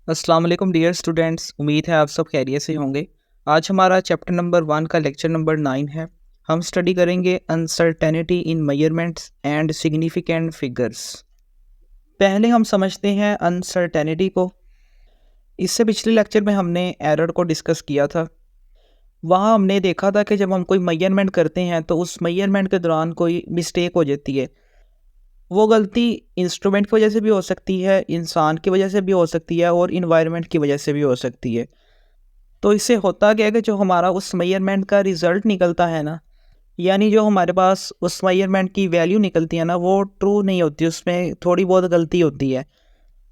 अस्सलाम वालेकुम dear students, उम्मीद है आप सब खैरियत से होंगे। आज हमारा चैप्टर नंबर 1 का लेक्चर नंबर 9 है। हम स्टडी करेंगे uncertainty in measurements and significant figures. पहले हम समझते हैं अनसर्टेनिटी को। इससे पिछले लेक्चर में हमने एरर को डिस्कस किया था। वहाँ हमने देखा था कि जब हम कोई मेजरमेंट करते हैं तो उस मेजरमेंट के दौरान कोई मिस्टेक हो जाती है। वो गलती इंस्ट्रूमेंट की वजह से भी हो सकती है, इंसान की वजह से भी हो सकती है और इन्वायरमेंट की वजह से भी हो सकती है। तो इससे होता क्या है कि जो हमारा उस मेजरमेंट का रिज़ल्ट निकलता है ना, यानी जो हमारे पास उस मेजरमेंट की वैल्यू निकलती है ना, वो ट्रू नहीं होती, उसमें थोड़ी बहुत गलती होती है।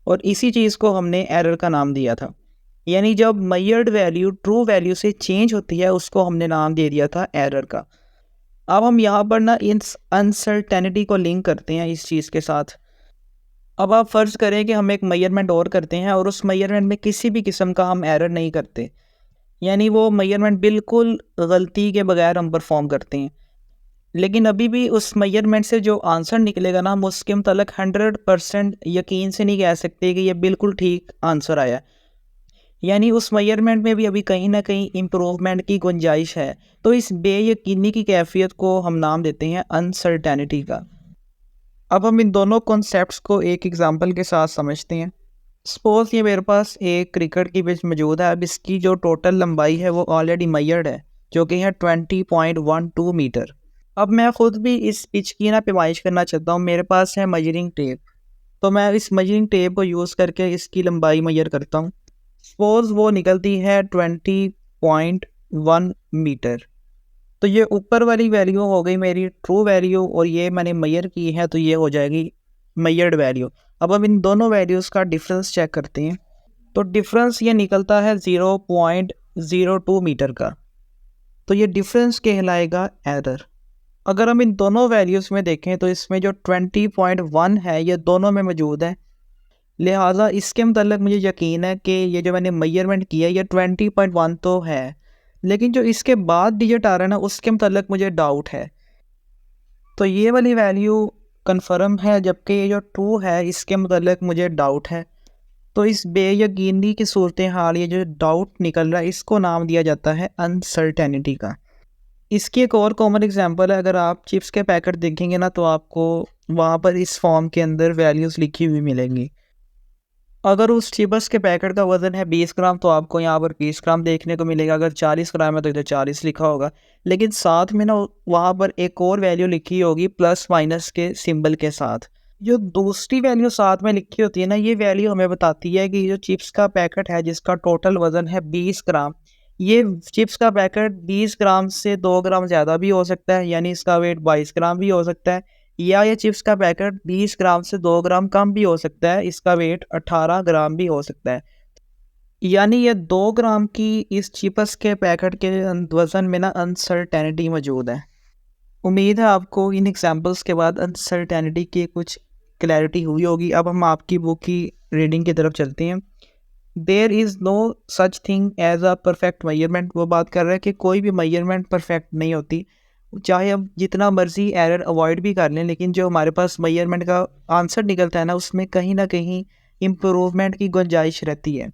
और इसी चीज़ को हमने एरर का नाम दिया था। यानी जब मेजर्ड वैल्यू ट्रू वैल्यू से चेंज होती है, उसको हमने नाम दे दिया था एरर का। अब हम यहाँ पर ना इस अनसर्टेनिटी को लिंक करते हैं इस चीज़ के साथ। अब आप फ़र्ज़ करें कि हम एक मेजरमेंट और करते हैं और उस मेजरमेंट में किसी भी किस्म का हम एरर नहीं करते, यानी वो मेजरमेंट बिल्कुल गलती के बगैर हम परफॉर्म करते हैं। लेकिन अभी भी उस मेजरमेंट से जो आंसर निकलेगा ना, हम उसके मतलब 100% यकीन से नहीं कह सकते कि ये बिल्कुल ठीक आंसर आया। यानी उस मेजरमेंट में भी अभी कहीं ना कहीं इम्प्रूवमेंट की गुंजाइश है। तो इस बेयकीनी की कैफियत को हम नाम देते हैं अनसर्टेनिटी का। अब हम इन दोनों कॉन्सेप्ट्स को एक एग्जांपल के साथ समझते हैं। सपोज ये मेरे पास एक क्रिकेट की पिच मौजूद है। अब इसकी जो टोटल लंबाई है वो ऑलरेडी मेजर्ड है, जो कि है 20.12 मीटर। अब मैं ख़ुद भी इस पिच की ना पैमाइश करना चाहता हूँ। मेरे पास है मेजरिंग टेप, तो मैं इस मेजरिंग टेप को यूज़ करके इसकी लंबाई मेजर करता हूँ। सपोज वो निकलती है 20.1 मीटर। तो ये ऊपर वाली वैल्यू हो गई मेरी ट्रू वैल्यू, और ये मैंने मेजर की है तो ये हो जाएगी मेजर्ड वैल्यू। अब हम इन दोनों वैल्यूज़ का डिफरेंस चेक करते हैं। तो डिफरेंस ये निकलता है 0.02 मीटर का। तो ये डिफरेंस कहलाएगा एरर। अगर हम इन दोनों वैल्यूज़ में देखें तो इसमें जो 20.1 है ये दोनों में मौजूद है। लिहाजा इसके मतलब मुझे यकीन है कि ये जो मैंने मेजरमेंट किया ये 20.1 तो है, लेकिन जो इसके बाद डिजिट आ रहा है ना, उसके मतलब मुझे डाउट है। तो ये वाली वैल्यू कन्फर्म है, जबकि ये जो ट्रू है इसके मतलब मुझे डाउट है। तो इस बेयकीनी की सूरत हाल, ये जो डाउट निकल रहा है, इसको नाम दिया जाता है अनसर्टेनिटी का। इसकी एक और कॉमन एग्जांपल है। अगर आप चिप्स के पैकेट देखेंगे ना, तो आपको वहाँ पर इस फॉर्म के अंदर वैल्यूज़ लिखी हुई मिलेंगी। अगर उस चिप्स के पैकेट का वज़न है 20 ग्राम, तो आपको यहाँ पर 20 ग्राम देखने को मिलेगा। अगर 40 ग्राम है तो इधर 40 लिखा होगा। लेकिन साथ में ना वहाँ पर एक और वैल्यू लिखी होगी प्लस माइनस के सिंबल के साथ। जो दूसरी वैल्यू साथ में लिखी होती है ना, ये वैल्यू हमें बताती है कि जो चिप्स का पैकेट है जिसका टोटल वज़न है 20 ग्राम, ये चिप्स का पैकेट 20 ग्राम से 2 ग्राम ज़्यादा भी हो सकता है, यानी इसका वेट 22 ग्राम भी हो सकता है। या ये चिप्स का पैकेट 20 ग्राम से 2 ग्राम कम भी हो सकता है, इसका वेट 18 ग्राम भी हो सकता है। यानी ये 2 ग्राम की इस चिप्स के पैकेट के वज़न में ना अनसर्टेनिटी मौजूद है। उम्मीद है आपको इन एग्जांपल्स के बाद अनसर्टेनिटी की कुछ क्लैरिटी हुई होगी। अब हम आपकी बुक की रीडिंग की तरफ चलते हैं। There is no such thing as a perfect measurement. वो बात कर रहे हैं कि कोई भी मेजरमेंट परफेक्ट नहीं होती। चाहे हम जितना मर्जी एरर अवॉइड भी कर लें, लेकिन जो हमारे पास मेजरमेंट का आंसर निकलता है ना, उसमें कहीं ना कहीं इम्प्रूवमेंट की गुंजाइश रहती है।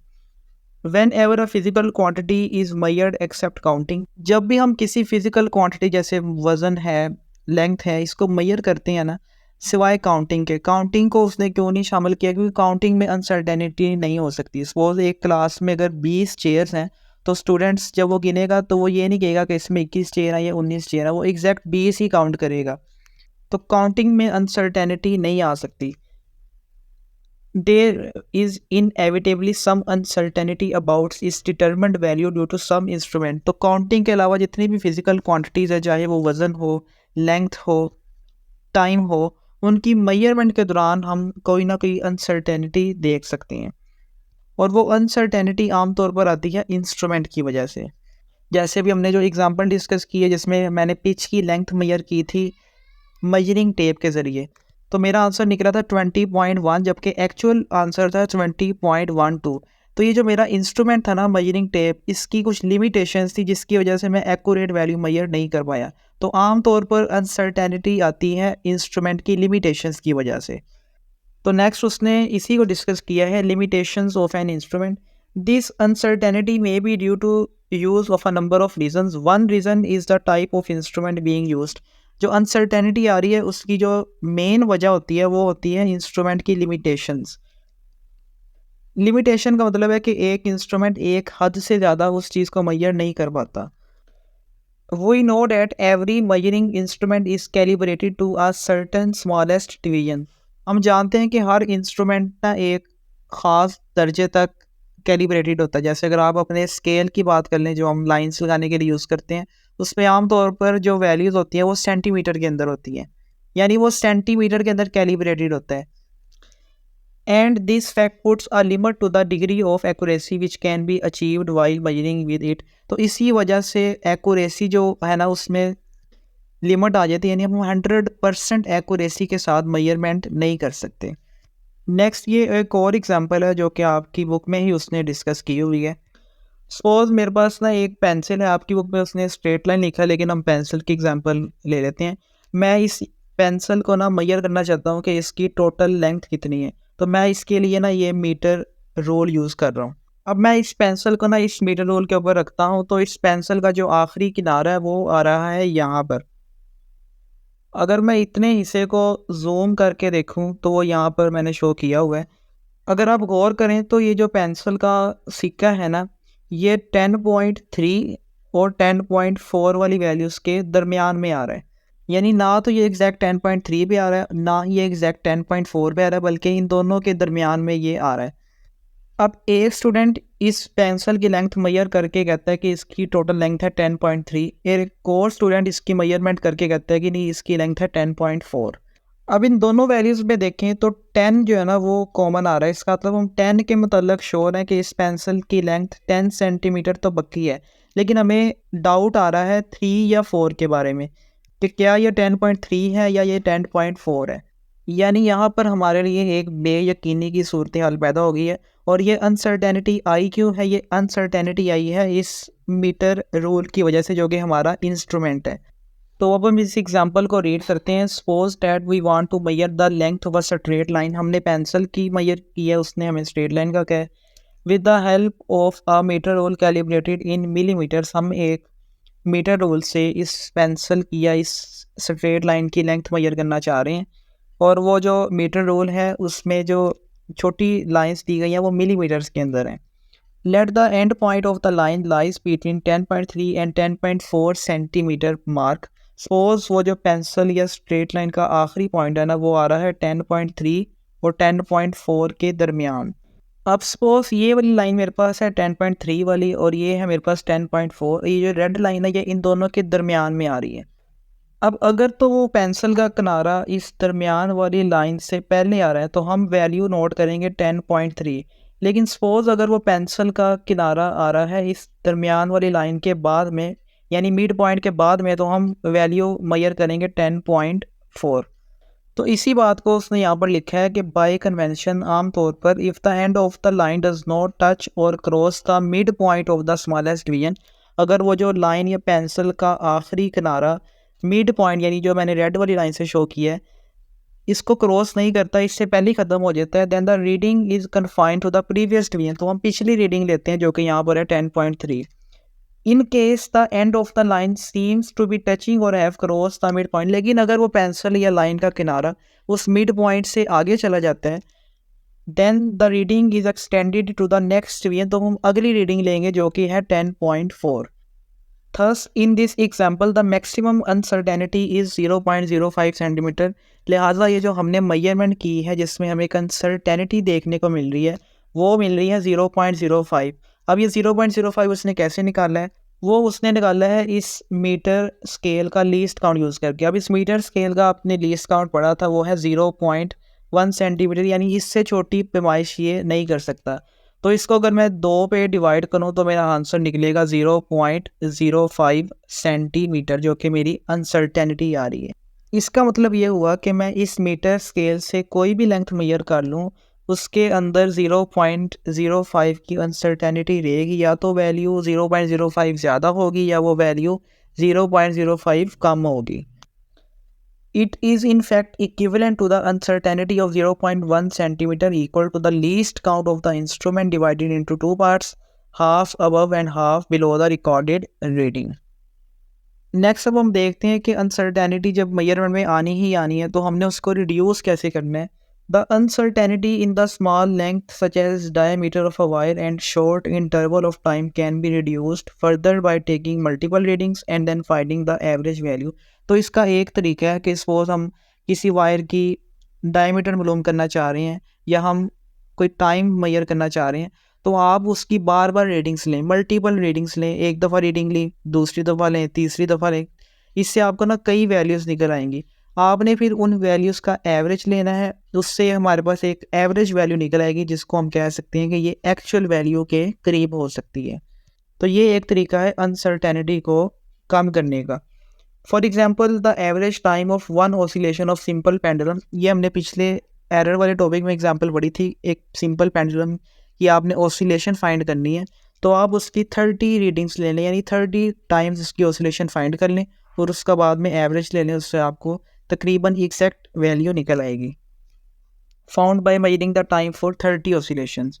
Whenever a physical quantity is measured except counting. जब भी हम किसी फिजिकल क्वांटिटी जैसे वज़न है, लेंथ है, इसको मेजर करते हैं ना, सिवाय काउंटिंग के। काउंटिंग को उसने क्यों नहीं शामिल किया? क्योंकि काउंटिंग में अनसर्टेनिटी नहीं हो सकती। सपोज एक क्लास में अगर 20 चेयर्स हैं, तो स्टूडेंट्स जब वो गिनेगा तो वो ये नहीं कहेगा कि इसमें 21 चेयर है या 19 चेयर है, वो एग्जैक्ट 20 ही काउंट करेगा। तो काउंटिंग में अनसर्टेनिटी नहीं आ सकती। There is inevitably some uncertainty about its determined value due to some instrument। तो काउंटिंग के अलावा जितनी भी फिजिकल क्वांटिटीज़ है, चाहे वो वज़न हो, लेंथ हो, टाइम हो, उनकी मेजरमेंट के दौरान हम कोई ना कोई अनसर्टेनिटी देख सकते हैं। और वो अनसर्टेनिटी आमतौर पर आती है इंस्ट्रूमेंट की वजह से। जैसे भी हमने जो एग्जांपल डिस्कस की है, जिसमें मैंने पिच की लेंथ मेजर की थी मेजरिंग टेप के ज़रिए, तो मेरा आंसर निकला था 20.1, जबकि एक्चुअल आंसर था 20.12। तो ये जो मेरा इंस्ट्रूमेंट था ना मेजरिंग टेप, इसकी कुछ लिमिटेशंस थी जिसकी वजह से मैं एक्यूरेट वैल्यू मेजर नहीं कर पाया। तो आम तौर पर अनसर्टेनिटी आती है इंस्ट्रूमेंट की लिमिटेशंस की वजह से। तो नेक्स्ट उसने इसी को डिस्कस किया है, limitations of an instrument. This uncertainty may be due to use of a number of reasons. One reason is the type of instrument being used. जो अनसर्टेनिटी आ रही है उसकी जो मेन वजह होती है वो होती है इंस्ट्रूमेंट की लिमिटेशंस। लिमिटेशन का मतलब है कि एक इंस्ट्रूमेंट एक हद से ज़्यादा उस चीज़ को मेजर नहीं कर पाता। We know that every measuring instrument is calibrated to a certain smallest division। हम जानते हैं कि हर इंस्ट्रूमेंट ना एक ख़ास दर्जे तक कैलिब्रेटेड होता है। जैसे अगर आप अपने स्केल की बात कर लें जो हम लाइंस लगाने के लिए यूज़ करते हैं, उसमें आमतौर पर जो वैल्यूज़ होती हैं वो सेंटीमीटर के अंदर होती हैं, यानी वो सेंटीमीटर के अंदर कैलिब्रेटेड होता है। And this fact puts a limit to the degree of accuracy which can be achieved while measuring with it। तो इसी वजह से एक्यूरेसी जो है ना उसमें लिमिट आ जाती है, यानी हम 100% एक्यूरेसी के साथ मेजरमेंट नहीं कर सकते। नेक्स्ट ये एक और एग्जांपल है जो कि आपकी बुक में ही उसने डिस्कस की हुई है। सपोज मेरे पास ना एक पेंसिल है, आपकी बुक में उसने स्ट्रेट लाइन लिखा है लेकिन हम पेंसिल की एग्जांपल ले लेते हैं। मैं इस पेंसिल को ना मेजर करना चाहता हूँ कि इसकी टोटल लेंथ कितनी है, तो मैं इसके लिए ना ये मीटर रोल यूज़ कर रहा हूँ। अब मैं इस पेंसिल को ना इस मीटर रोल के ऊपर रखता हूँ, तो इस पेंसिल का जो आखिरी किनारा है वो आ रहा है यहाँ पर। अगर मैं इतने हिस्से को जूम करके देखूँ तो वो यहाँ पर मैंने शो किया हुआ है। अगर आप गौर करें तो ये जो पेंसिल का सिक्का है ना, ये 10.3 और 10.4 वाली वैल्यूज़ के दरमियान में आ रहा है। यानी ना तो ये एग्जैक्ट 10.3 पे आ रहा है, ना ये एग्जैक्ट 10.4 पे आ रहा है, बल्कि इन दोनों के दरमियान में ये आ रहा है। अब एक स्टूडेंट इस पेंसिल की लेंथ मेजर करके कहता है कि इसकी टोटल लेंथ है 10.3। एक और स्टूडेंट इसकी मेजरमेंट करके कहता है कि नहीं इसकी लेंथ है 10.4। अब इन दोनों वैल्यूज़ में देखें तो 10 जो है ना वो कॉमन आ रहा है। इसका मतलब हम 10 के मतलब श्योर है कि इस पेंसिल की लेंथ 10 सेंटीमीटर तो पक्की है, लेकिन हमें डाउट आ रहा है 3 या 4 के बारे में कि क्या ये 10.3 है या ये 10.4 है। यानी यहाँ पर हमारे लिए एक बेयकीनी की सूरत हाल पैदा हो गई है। और ये अनसर्टेनिटी आई क्यों है? ये अनसर्टेनिटी आई है इस मीटर रूल की वजह से जो कि हमारा इंस्ट्रूमेंट है। तो अब हम इस एग्जांपल को रीड करते हैं। Suppose that we want to measure the length of a straight line. हमने पेंसिल की मेजर की है, उसने हमें स्ट्रेट लाइन का कहा है। With the help of a metre rule calibrated in millimetres, हम एक मीटर रोल से इस पेंसिल की या इस स्ट्रेट लाइन की लेंथ मेजर करना चाह रहे हैं। और वो जो मीटर रोल है उसमें जो छोटी लाइंस दी गई हैं वो मिलीमीटर्स के अंदर हैं। Let the end point of the line lies between 10.3 and 10.4 centimetre mark. Suppose वो जो पेंसिल या स्ट्रेट लाइन का आखिरी पॉइंट है ना वो आ रहा है 10.3 और 10.4 के दरमियान। अब सपोज ये वाली लाइन मेरे पास है 10.3 वाली और ये है मेरे पास 10.4। ये जो रेड लाइन है ये इन दोनों के दरमियान में आ रही है। अब अगर तो वो पेंसिल का किनारा इस दरमियान वाली लाइन से पहले आ रहा है तो हम वैल्यू नोट करेंगे 10.3। लेकिन सपोज़ अगर वो पेंसिल का किनारा आ रहा है इस दरमियान वाली लाइन के बाद में, यानी मिड पॉइंट के बाद में, तो हम वैल्यू मेजर करेंगे 10.4। तो इसी बात को उसने यहाँ पर लिखा है कि बाय कन्वेंशन आम तौर पर if the end of the line does not touch और cross the mid point of the smallest division, अगर वो जो लाइन या पेंसिल का आखिरी किनारा मिड पॉइंट यानी जो मैंने रेड वाली लाइन से शो किया है इसको क्रॉस नहीं करता, इससे पहले ही ख़त्म हो जाता है, then the reading is confined to the previous division. तो हम पिछली रीडिंग लेते हैं जो कि यहाँ पर है 10.3। In case the end of the line seems to be touching और have cross the mid point, लेकिन अगर वो पेंसिल या लाइन का किनारा उस मिड पॉइंट से आगे चला जाता है, then the reading is extended to the next division. तो हम अगली रीडिंग लेंगे जो कि है 10.4। Thus, in this example, the maximum uncertainty is 0.05 centimetre. लिहाजा ये जो हमने मेजरमेंट की है जिसमें हमें एक अनसर्टेनिटी देखने को मिल रही है वो मिल रही है 0.05। अब ये 0.05 उसने कैसे निकाला है? वो उसने निकाला है इस मीटर स्केल का लीस्ट काउंट यूज़ करके। अब इस मीटर स्केल का आपने लीस्ट काउंट पढ़ा था वो है 0.1 सेंटीमीटर, यानी इससे छोटी पैमाइश ये नहीं कर सकता। तो इसको अगर मैं 2 पे डिवाइड करूँ तो मेरा आंसर निकलेगा 0.05 सेंटीमीटर, जो कि मेरी अनसर्टेनिटी आ रही है। इसका मतलब ये हुआ कि मैं इस मीटर स्केल से कोई भी लेंथ मेजर कर लूँ उसके अंदर 0.05 की अनसर्टेनिटी रहेगी। या तो वैल्यू 0.05 ज़्यादा होगी या वो वैल्यू 0.05 कम होगी। It is in fact equivalent to the uncertainty of 0.1 centimeter equal to the least count of the instrument divided into two parts, half above and half below the recorded reading. Next अब हम देखते हैं कि uncertainty जब measurement में आनी ही आनी है तो हमने उसको रिड्यूस कैसे करना है. The uncertainty in the small length such as diameter of a wire and short interval of time can be reduced further by taking multiple readings and then finding the average value. तो इसका एक तरीका है कि suppose हम किसी wire की diameter मालूम करना चाह रहे हैं या हम कोई टाइम मेजर करना चाह रहे हैं, तो आप उसकी बार बार रीडिंग्स लें, मल्टीपल रीडिंग्स लें. एक दफ़ा रीडिंग ली, दूसरी दफ़ा लें, तीसरी दफ़ा लें. इससे आपको ना कई वैल्यूज़ निकल आएंगी. आपने फिर उन वैल्यूज़ का एवरेज लेना है. उससे हमारे पास एक एवरेज वैल्यू निकल आएगी जिसको हम कह सकते हैं कि ये एक्चुअल वैल्यू के करीब हो सकती है. तो ये एक तरीका है अनसर्टेनिटी को कम करने का. For example the average time of one oscillation of simple pendulum. ये हमने पिछले एरर वाले टॉपिक में एग्जाम्पल पढ़ी थी. एक सिंपल पेंडुलम कि आपने ऑसिलेशन फाइंड करनी है तो आप उसकी 30 रीडिंग्स ले लें, यानी 30 टाइम्स इसकी ऑसिलेशन फाइंड कर लें और उसका बाद में एवरेज ले लें. उससे आपको तकरीबन एग्जैक्ट वैल्यू निकल आएगी. Found by measuring the time for 30 oscillations.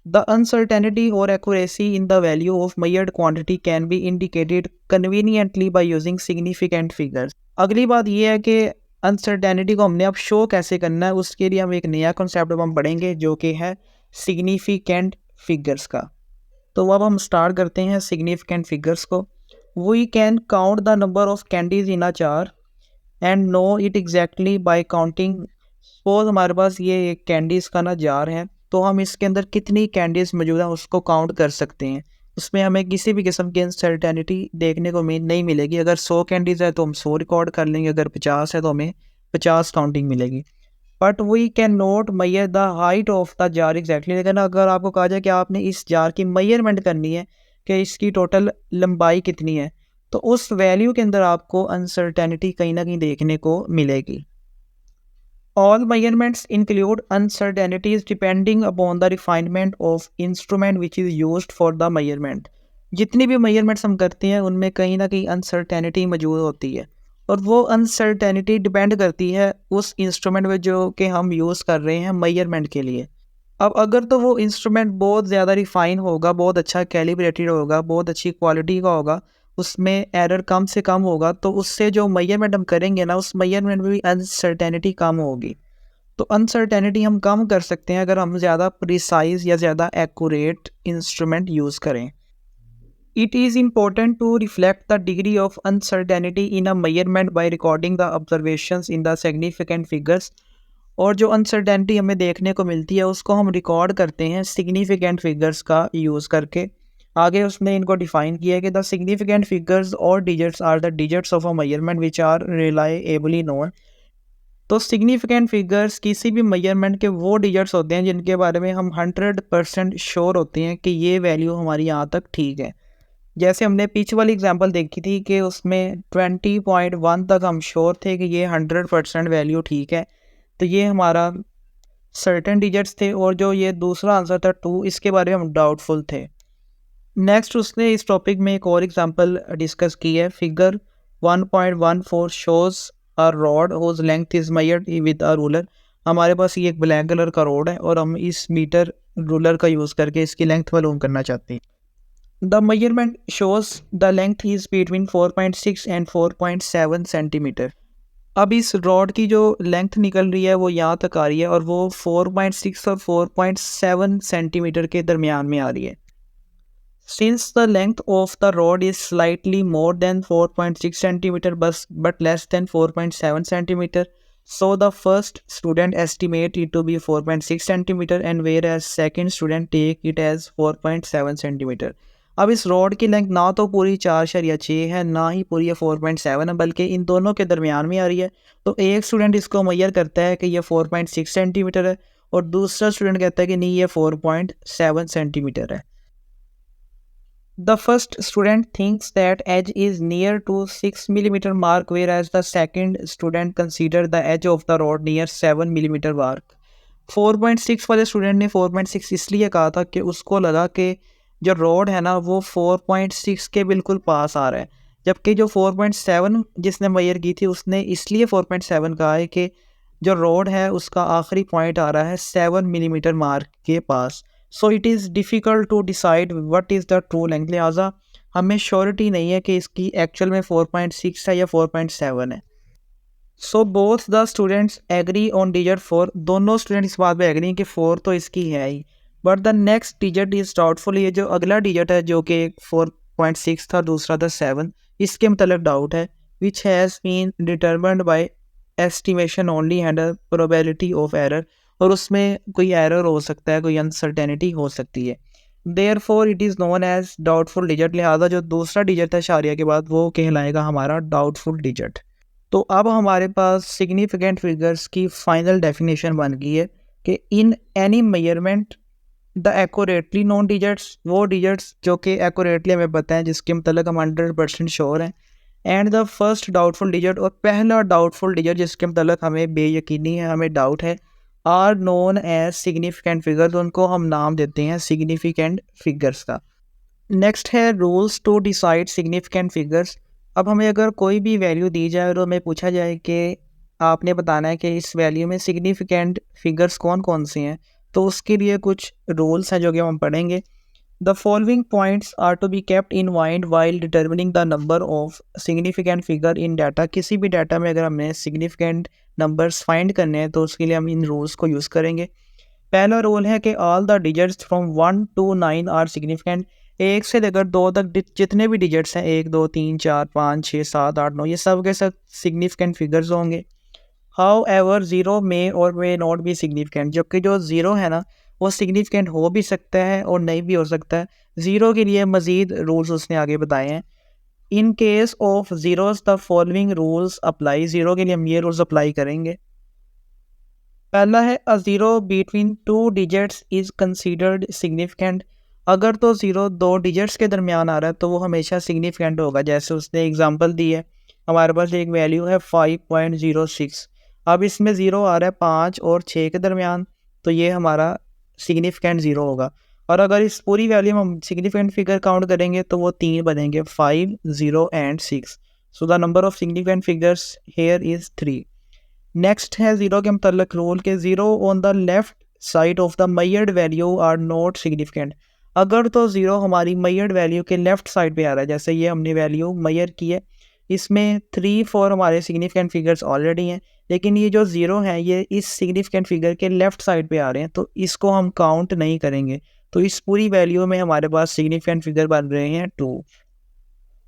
The uncertainty और accuracy in the value of measured quantity can be indicated conveniently by using significant figures. अगली बात यह है कि अनसर्टेनिटी को हमने अब शो कैसे करना है. उसके लिए हम एक नया कॉन्सेप्ट अब हम पढ़ेंगे जो कि है सिग्निफिकेंट फिगर्स का. तो अब हम स्टार्ट करते हैं सिग्निफिकेंट फिगर्स को. We can count the number of candies in a jar and know it exactly by counting. Suppose हमारे पास ये एक कैंडीज़ का ना जार है, तो हम इसके अंदर कितनी कैंडीज़ मौजूद हैं उसको काउंट कर सकते हैं. उसमें हमें किसी भी किस्म की अनसर्टेनिटी देखने को नहीं मिलेगी. अगर 100 कैंडीज़ है तो हम 100 रिकॉर्ड कर लेंगे, अगर 50 है तो हमें 50 काउंटिंग मिलेगी. But we can not measure the height of the jar exactly. लेकिन अगर आपको कहा जाए कि आपने इस जार की मेजरमेंट करनी है कि इसकी टोटल लंबाई कितनी है, तो उस वैल्यू के अंदर आपको अनसर्टेनिटी कहीं ना कहीं देखने को मिलेगी. All measurements include uncertainties depending upon the refinement of instrument which is used for the measurement. जितनी भी मेजरमेंट्स हम करते हैं उनमें कहीं ना कहीं अनसर्टेनिटी मौजूद होती है और वो अनसर्टेनिटी डिपेंड करती है उस इंस्ट्रूमेंट में जो कि हम यूज़ कर रहे हैं मेजरमेंट के लिए. अब अगर तो वो इंस्ट्रूमेंट बहुत ज़्यादा रिफाइन होगा, बहुत अच्छा कैलिब्रेटेड होगा, बहुत अच्छी क्वालिटी का होगा, उसमें एरर कम से कम होगा, तो उससे जो मेजरमेंट हम करेंगे ना उस मेजरमेंट में भी अनसर्टेनिटी कम होगी. तो अनसर्टेनिटी हम कम कर सकते हैं अगर हम ज़्यादा प्रिसाइज या ज़्यादा एक्यूरेट इंस्ट्रूमेंट यूज़ करें. It is important to reflect the degree of uncertainty in a measurement by recording the observations in the significant figures. और जो अनसर्टेनिटी हमें देखने को मिलती है उसको हम रिकॉर्ड करते हैं सिग्निफिकेंट फिगर्स का यूज़ करके. आगे उसने इनको डिफाइन किया है कि द सिग्निफिकेंट फिगर्स और digits are the digits of a measurement which are reliably known. तो सिग्निफिकेंट फिगर्स किसी भी मेजरमेंट के वो डिजिट्स होते हैं जिनके बारे में हम 100% श्योर होते हैं कि ये वैल्यू हमारी यहाँ तक ठीक है. जैसे हमने पीछे वाली एग्जांपल देखी थी कि उसमें 20.1 तक हम श्योर थे कि ये 100% वैल्यू ठीक है, तो ये हमारा सर्टेन डिजिट्स थे. और जो ये दूसरा आंसर था 2, इसके बारे में हम डाउटफुल थे. नेक्स्ट उसने इस टॉपिक में एक और एग्जांपल डिस्कस की है. Figure 1.14 shows a rod whose length is measured with a ruler. हमारे पास ये एक ब्लैक कलर का रॉड है और हम इस मीटर रूलर का यूज़ करके इसकी लेंथ मालूम करना चाहते हैं. The measurement shows the length is between 4.6 and 4.7 centimetre. अब इस रॉड की जो लेंथ निकल रही है वो यहाँ तक आ रही है और वो 4.6 और 4.7 सेंटीमीटर के दरमियान में आ रही है. Since the length of the rod is slightly more than 4.6 centimeter but less than 4.7 centimeter, so the first student estimate it to be 4.6 centimeter and whereas second student take it as 4.7 centimeter. अब इस rod की length ना तो पूरी 4.6 है ना ही पूरी 4.7 है, बल्कि इन दोनों के दरमियान में आ रही है. तो एक स्टूडेंट इसको मेजर करता है कि ये 4.6 सेंटीमीटर है और दूसरा स्टूडेंट कहता है कि नहीं ये 4.7 सेंटीमीटर है. The first student thinks that edge is near to 6 millimeter mark whereas the second student consider the edge of the rod near 7 millimeter mark. 4.6 वाले स्टूडेंट ने 4.6 इसलिए कहा था कि उसको लगा कि जो रॉड है ना वो 4.6 के बिल्कुल पास आ रहा है, जबकि जो 4.7 जिसने मेजर की थी उसने इसलिए 4.7 कहा है कि जो रोड है उसका आखिरी पॉइंट आ रहा है 7 मिलीमीटर मार्क के पास। So it is difficult to decide what is the true length, लिहाजा हमें श्योरिटी नहीं है कि इसकी एक्चुअल में 4.6 है या 4.7 है। So both the students agree on digit 4, दोनों स्टूडेंट इस बात पे एग्री हैं कि 4 तो इसकी है ही, but the next digit is doubtful. ये जो अगला डिजिट है जो कि 4.6 था, दूसरा था 7, इसके मतलब डाउट है। Which has been determined by estimation only and a probability of error, और उसमें कोई एरर हो सकता है, कोई अनसर्टेनिटी हो सकती है। Therefore it is known as doubtful digit, लिहाजा जो दूसरा डिजिट है शारिया के बाद वो कहलाएगा हमारा डाउटफुल डिजिट। तो अब हमारे पास सिग्निफिकेंट फिगर्स की फाइनल डेफिनेशन बन गई है कि in any measurement the accurately known digits, वो डिजिट्स जो कि एक्यूरेटली हमें पता है, जिसके मतलब हम 100% श्योर हैं, and the first doubtful digit, और पहला डाउटफुल डिजिट जिसके मतलब हमें बेयकीनी है, हमें डाउट है, are known as significant figures, उनको हम नाम देते हैं सिग्निफिकेंट फिगर्स का। नेक्स्ट है rules to decide significant figures. अब हमें अगर कोई भी वैल्यू दी जाए और हमें पूछा जाए कि आपने बताना है कि इस वैल्यू में सिग्निफिकेंट फिगर्स कौन कौन से हैं, तो उसके लिए कुछ रूल्स हैं जो कि हम पढ़ेंगे। The following points are to be kept in mind while determining the number of significant figure in data. किसी भी डाटा में अगर हमें सिग्निफिकेंट नंबर्स फाइंड करने हैं तो उसके लिए हम इन रूल्स को यूज़ करेंगे। पहला रूल है कि all the digits from 1 to 9 are significant. 1 से लेकर 2 तक जितने भी डिजिट्स हैं, 1 2 3 4 5 6 7 8 9, ये सब के सब सिग्निफिकेंट फिगर्स होंगे। हाउ एवर ज़ीरो में और मे नॉट बी सिग्निफिकेंट, जबकि जो ज़ीरो है ना वो सिग्निफिकेंट हो भी सकता है और नहीं भी हो सकता है। ज़ीरो के लिए मज़ीद रूल्स उसने आगे बताए हैं। In case of zeros the following rules apply, zero के लिए हम ये रूल्स अप्लाई करेंगे। पहला है a zero between two digits is considered significant. अगर तो ज़ीरो दो डिजिट्स के दरमियान आ रहा है तो वो हमेशा सिग्निफिकेंट होगा। जैसे उसने एग्जांपल दी है, हमारे पास एक वैल्यू है 5.06, अब इसमें ज़ीरो आ रहा है 5 और 6 के दरमियान, तो ये हमारा सिग्निफिकेंट ज़ीरो होगा। और अगर इस पूरी वैल्यू में हम सिग्निफिकेंट फिगर काउंट करेंगे तो वो 3 बनेंगे, 5 0 and 6। So the number of significant figures here is 3। Next है ज़ीरो के मतलब रूल के zero on the left side of the measured value are not significant. अगर तो ज़ीरो हमारी मेजर्ड वैल्यू के लेफ्ट साइड पे आ रहा है, जैसे ये हमने वैल्यू मेजर की है, इसमें 3 4 हमारे सिग्निफिकेंट फिगर्स ऑलरेडी हैं, लेकिन ये जो ज़ीरो है ये इस सिग्निफिकेंट फिगर के लेफ्ट साइड पे आ रहे हैं, तो इसको हम काउंट नहीं करेंगे। तो इस पूरी वैल्यू में हमारे पास सिग्निफिकेंट फिगर बन रहे हैं 2।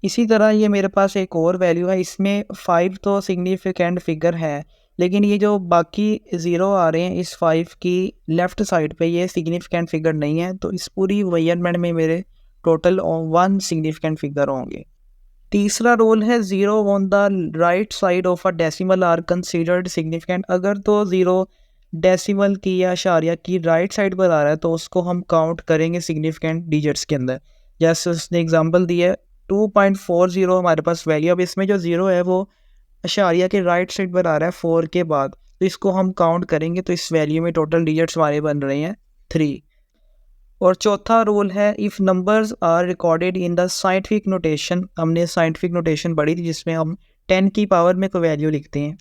इसी तरह ये मेरे पास एक और वैल्यू है, इसमें 5 तो सिग्निफिकेंट फिगर है, लेकिन ये जो बाकी ज़ीरो आ रहे हैं इस 5 की लेफ़्ट साइड पे, ये सिग्निफिकेंट फिगर नहीं है। तो इस पूरी मेजरमेंट में मेरे टोटल 1 सिग्निफिकेंट फिगर होंगे। तीसरा रूल है zero on the right side of a decimal are considered significant. अगर तो ज़ीरो डेसिमल की या अशारिया की राइट साइड पर आ रहा है तो उसको हम काउंट करेंगे सिग्निफिकेंट डिजिट्स के अंदर। जैसे उसने एग्जांपल दी है 2.40 हमारे पास वैल्यू, अब इसमें जो ज़ीरो है वो अशारिया के राइट साइड पर आ रहा है 4 के बाद, तो इसको हम काउंट करेंगे तो इस वैल्यू में टोटल डिजिट्स हमारे बन रहे हैं 3। और चौथा रूल है if numbers are recorded in the scientific notation. हमने साइंटिफिक नोटेशन पढ़ी थी जिसमें हम 10 की पावर में कोई वैल्यू लिखते हैं,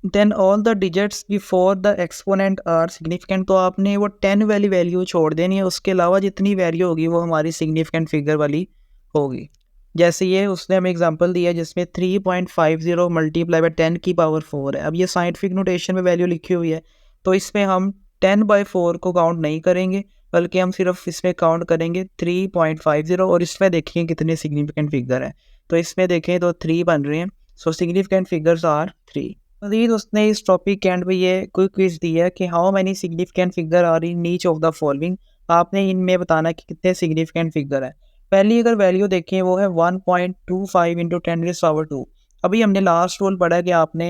then all the digits before the exponent are significant. तो आपने वो 10 वाली वैल्यू छोड़ देनी है, उसके अलावा जितनी वैल्यू होगी वो हमारी सिग्निफिकेंट फिगर वाली होगी। जैसे ये उसने हमें एग्जांपल दिया जिसमें 3.50 मल्टीप्लाई बाई 10 की पावर 4 है। अब ये साइंटिफिक नोटेशन में वैल्यू लिखी हुई है, तो इसमें हम 10/4 को काउंट नहीं करेंगे, बल्कि हम सिर्फ इसमें काउंट करेंगे 3.50, और इसमें देखिए कितने सिग्निफिकेंट फिगर हैं। तो इसमें देखें तो 3 बन रहे हैं। So significant figures are 3। मज़ीद उसने इस टॉपिक के एंड पे ये कोई क्विज दिया है कि how many significant figure are in each of the following. आपने इनमें बताना कि कितने सिग्निफिकेंट फिगर है। पहली अगर वैल्यू देखें वो है 1.25 इंटू 10⁻²। अभी हमने लास्ट रूल पढ़ा कि आपने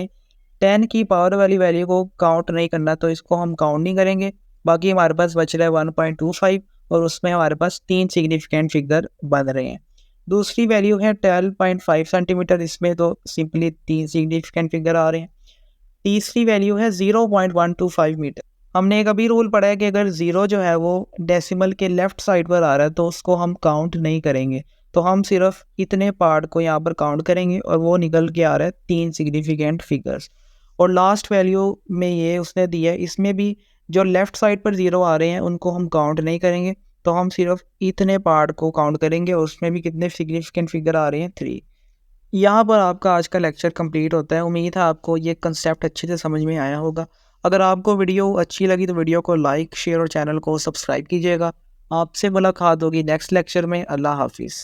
10 की पावर वाली वैल्यू को काउंट नहीं करना, तो इसको हम काउंट नहीं करेंगे। बाकी हमारे पास बच रहा है 1.25 और उसमें हमारे पास 3 सिग्निफिकेंट फिगर बन रहे हैं। दूसरी वैल्यू है 12.5 सेंटीमीटर, इसमें तो सिंपली 3 सिग्निफिकेंट फिगर आ रहे हैं। तीसरी वैल्यू है 0.125 मीटर। हमने एक अभी रूल पढ़ा है कि अगर ज़ीरो जो है वो डेसिमल के लेफ़्ट साइड पर आ रहा है तो उसको हम काउंट नहीं करेंगे। तो हम सिर्फ इतने पार्ट को यहाँ पर काउंट करेंगे और वो निकल के आ रहा है 3 सिग्निफिकेंट फिगर्स। और लास्ट वैल्यू में ये उसने दिया है, इसमें भी जो लेफ़्ट साइड पर 0 आ रहे हैं उनको हम काउंट नहीं करेंगे, तो हम सिर्फ इतने पार्ट को काउंट करेंगे और उसमें भी कितने सिग्निफिकेंट फिगर आ रहे हैं 3। यहाँ पर आपका आज का लेक्चर कंप्लीट होता है। उम्मीद है आपको ये कंसेप्ट अच्छे से समझ में आया होगा। अगर आपको वीडियो अच्छी लगी तो वीडियो को लाइक, शेयर और चैनल को सब्सक्राइब कीजिएगा। आपसे मुलाकात होगी नेक्स्ट लेक्चर में। अल्लाह हाफिज़।